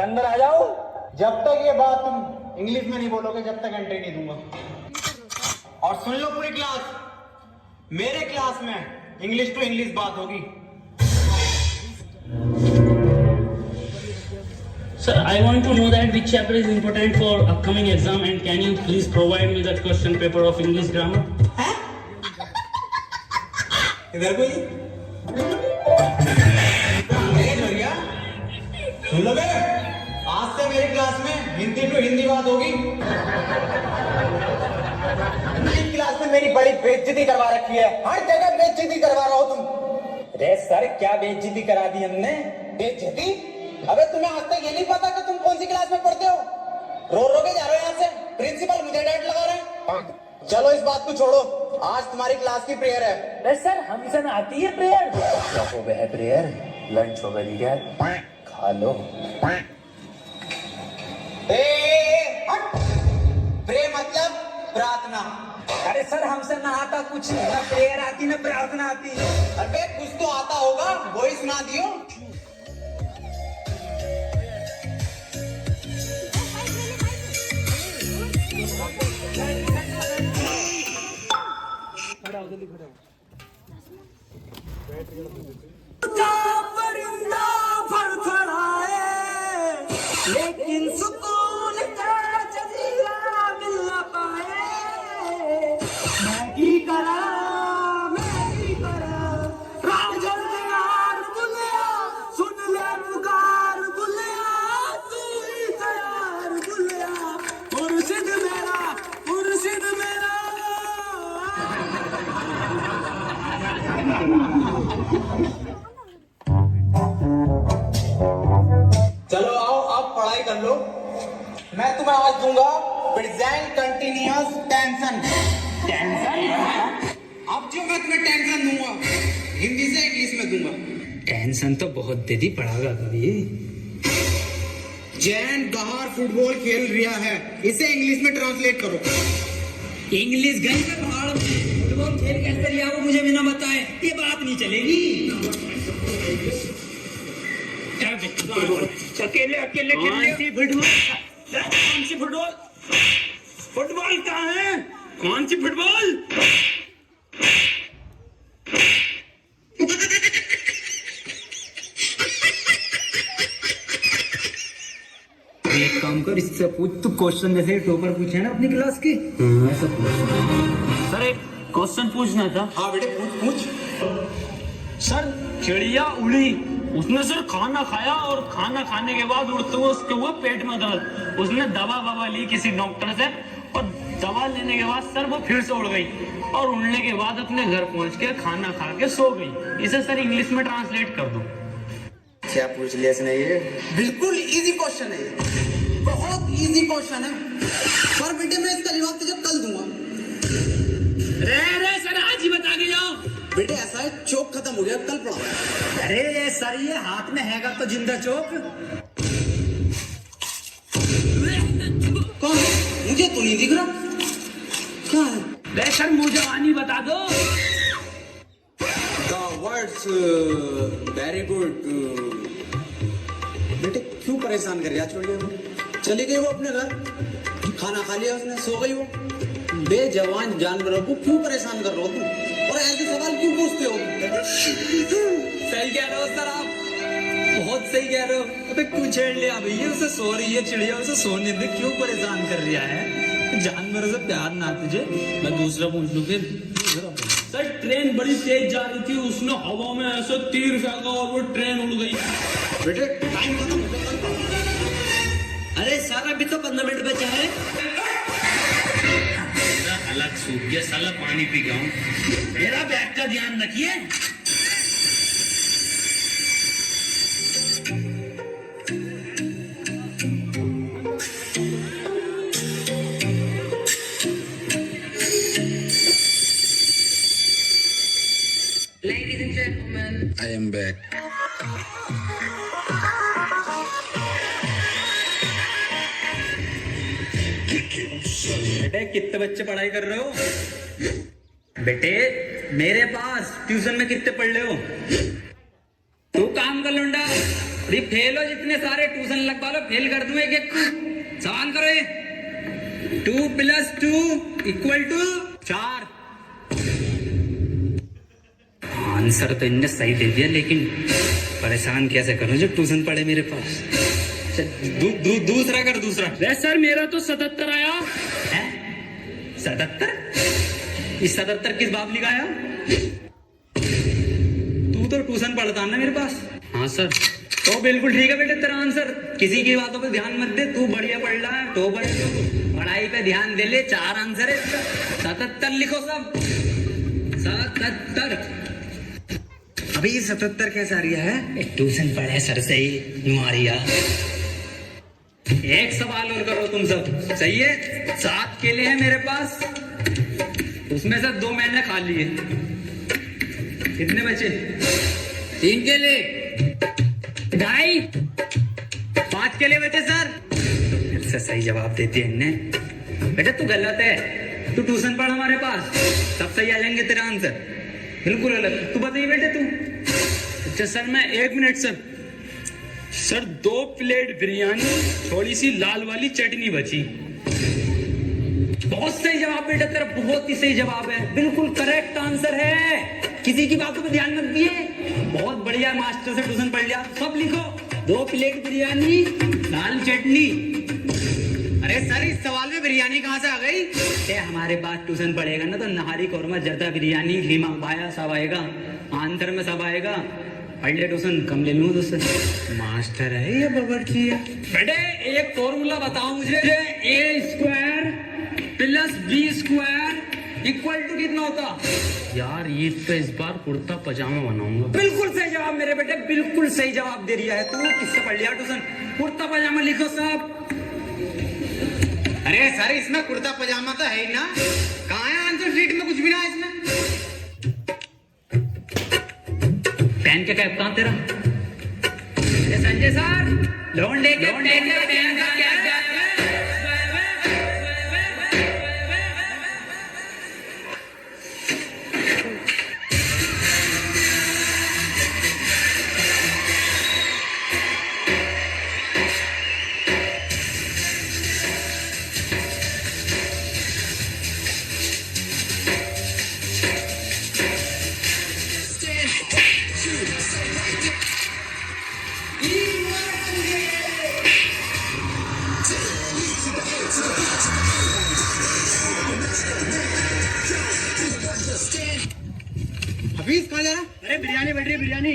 अंदर आ जाओ। जब तक ये बात तुम इंग्लिश में नहीं बोलोगे जब तक एंट्री नहीं दूंगा। और सुन लो पूरी क्लास, मेरे क्लास में इंग्लिश टू इंग्लिश बात होगी। Sir, I want to know that which chapter is important for upcoming exam and can you please provide me that question paper of English grammar? इधर कोई सुन लो बे, आज से मेरी क्लास में हिंदी टू हिंदी बात होगी। मेरी क्लास में मेरी बड़ी बेइज्जती करवा रखी है, हर जगह बेइज्जती करवा रहा हो तुम। अरे सर क्या बेइज्जती करा दी हमने? बेइज्जती? अबे तुम्हें आज तक ये नहीं पता कि तुम कौन सी क्लास में पढ़ते हो? रो के जा रहे हो यहाँ से, प्रिंसिपल मुझे डांट लगा रहे हैं। चलो इस बात को छोड़ो, आज तुम्हारी क्लास की प्रेयर है। अरे सर हमसे ना आती है प्रेयर। क्या हो गया है प्रेयर? लंच हो गई क्या? खा लो। प्रे मतलब प्रार्थना। अरे सर हमसे ना आता कुछ, ना प्रेयर आती ना प्रार्थना आती। अबे कुछ तो आता होगा, वही सुना दियो। लेकिन सुकून का जजीरा मिल ना पाए। मैं करा राजन यार बुलिया, सुन ले पुकार बुलिया, तू ही तैयार बुलिया, मुर्शिद मेरा, मुर्शिद मेरा। चलो आओ अब पढ़ाई कर लो। मैं तुम्हें आज दूंगा प्रेजेंट कंटिन्यूअस टेंशन। अब जो मैं तुम्हें टेंशन दूंगा हिंदी से इंग्लिश में दूंगा। टेंशन तो बहुत दे दी, पढ़ागा कभी। जैन बाहर फुटबॉल खेल रहा है, इसे इंग्लिश में ट्रांसलेट करो। इंग्लिश गई में पहाड़ में फुटबॉल खेल कैसे लिया वो मुझे बिना बताए ये बात नहीं चलेगी। अकेले अकेले कौन सी फुटबॉल? फुटबॉल कहाँ है? कौन सी फुटबॉल? एक काम कर, इससे पूछ तू क्वेश्चन जैसे टॉपर पूछे ना अपनी क्लास के, ऐसा पूछ। सर एक क्वेश्चन पूछना था। हाँ बेटे पूछ। सर चिड़िया उड़ी, उसने सर खाना खाया और खाना खाने के बाद उड़ते हुए उसके हुआ पेट में दर्द। उसने दवा ली किसी डॉक्टर से और दवा लेने के बाद सर वो फिर से उड़ गई और उड़ने के बाद अपने घर पहुंच के खाना खा के सो गई। इसे सर इंग्लिश में ट्रांसलेट कर दो। क्या पूछ लिया इसने? ये बिल्कुल इजी क्वेश्चन है, बहुत इजी क्वेश्चन है, पर बेटे मैं इसका जवाब तुझे कल दूंगा। रे सर आज ही बता के जाओ। बेटे ऐसा है, चौक खत्म हो गया, कल पढ़ा। अरे सर ये हाथ में हैगा तो जिंदा चौक। कौन? मुझे तो नहीं दिख रहा। क्या है? रे सर मुझे आनी बता दो। The words very good। बेटे क्यों परेशान कर रहा? छोड़िए वो, चली गई वो अपने घर, खाना खा लिया उसने, सो गई वो। बेजवान जानवरों को क्यों परेशान कर रहे हो तुम, और ऐसे सवाल क्यों पूछते हो? सही कह रहे हो सर आप, बहुत सही कह रहे हो। अबे क्यों छेड़ लिया भैया? उसे सो रही है चिड़िया, उसे सोने दे, क्यों परेशान कर रहा है? जानवरों से प्यार ना तुझे? मैं दूसरा पूछ लूं फिर। सर ट्रेन बड़ी तेज जा रही थी, उसने हवा में ऐसे तीर फेंका और वो ट्रेन उड़ गई। बेटे टाइम खत्म हो गया। अरे सर अभी तो 15 मिनट बचा है। अलग सूख गया साला, पानी पी गया हूँ। मेरा बैग का ध्यान रखिए। back. बेटे कितने बच्चे पढ़ाई कर रहे हो? बेटे मेरे पास ट्यूशन में कितने पढ़ रहे हो? तू काम कर लूंडा, अरे फेल हो जितने सारे ट्यूशन लगवा लो, फेल कर दूं एक एक को। सवाल करो ये 2 + 2 = 4। आंसर तो इनने सही दे दिया, लेकिन परेशान कैसे करूं जो ट्यूशन पढ़े मेरे पास। दूसरा कर दूसरा। सर मेरा तो 77 आया है 77? इस 77 किस बाप लिखाया? तू तो ट्यूशन पढ़ता है ना मेरे पास। हाँ सर। तो बिल्कुल ठीक है बेटे तेरा आंसर। किसी की बातों पे ध्यान मत दे, तू बढ़िया पढ़ रहा है, तो पढ़ाई पे ध्यान दे ले। 4 आंसर है इसका। 77 लिखो सब। 77। अभी ये 77 कैसा आ रहा है? ट्यूशन पढ़े सर से ही नुआरिया। एक सवाल और करो तुम सब, सही है? 7 केले हैं मेरे पास, उसमें से 2 मैंने खा लिए। कितने बचे? 3 केले, 2.5, 5 केले बचे सर। फिर से सही जवाब देती है इनने। बेटा तू गलत है, तू ट्यूशन पढ़ हमारे पास, सब सही आ जाएंगे तेरा आंसर। बिल्कुल गलत। तू बताइए बेटे तू। अच्छा सर मैं 1 मिनट सर 2 प्लेट बिरयानी, थोड़ी सी लाल वाली चटनी बची। बहुत सही जवाब बेटा तेरा, बहुत ही सही जवाब है, बिल्कुल करेक्ट आंसर है। किसी की बातों पे ध्यान मत दिए। बहुत बढ़िया, मास्टर से ट्यूशन पढ़ लिया। सब लिखो, 2 प्लेट बिरयानी, लाल चटनी। अरे सर इस सवाल में बिरयानी कहाँ से आ गई? हमारे पास ट्यूशन पढ़ेगा ना तो नहारी कौरमा, जर्दा बिरयानी, लीमा बाया सब आएगा, आंसर में सब आएगा। पढ़ ले ट्यूशन, कम ले लूँ तुझसे। मास्टर है ये बबरची है। बेटे एक फॉर्मूला बताओ मुझे। A² + B² = कितना होता? यार ईद पे इस बार कुर्ता पजामा बनाऊंगा। बिल्कुल सही जवाब मेरे बेटे, बिल्कुल सही जवाब दे रहा है तू। किससे पढ़ लिया ट्यूशन? कुर्ता पजामा लिखो सब। अरे सर इसमें कुर्ता पजामा तो है ही ना, कहाँ है आंसर शीट में? कुछ भी ना है इसमें। पेन का कैप कहाँ तेरा? संजय सर लौंडे के पेन का कैप। हफीज कहाँ जा रहा? अरे बिरयानी बैठ रही है, बिरयानी।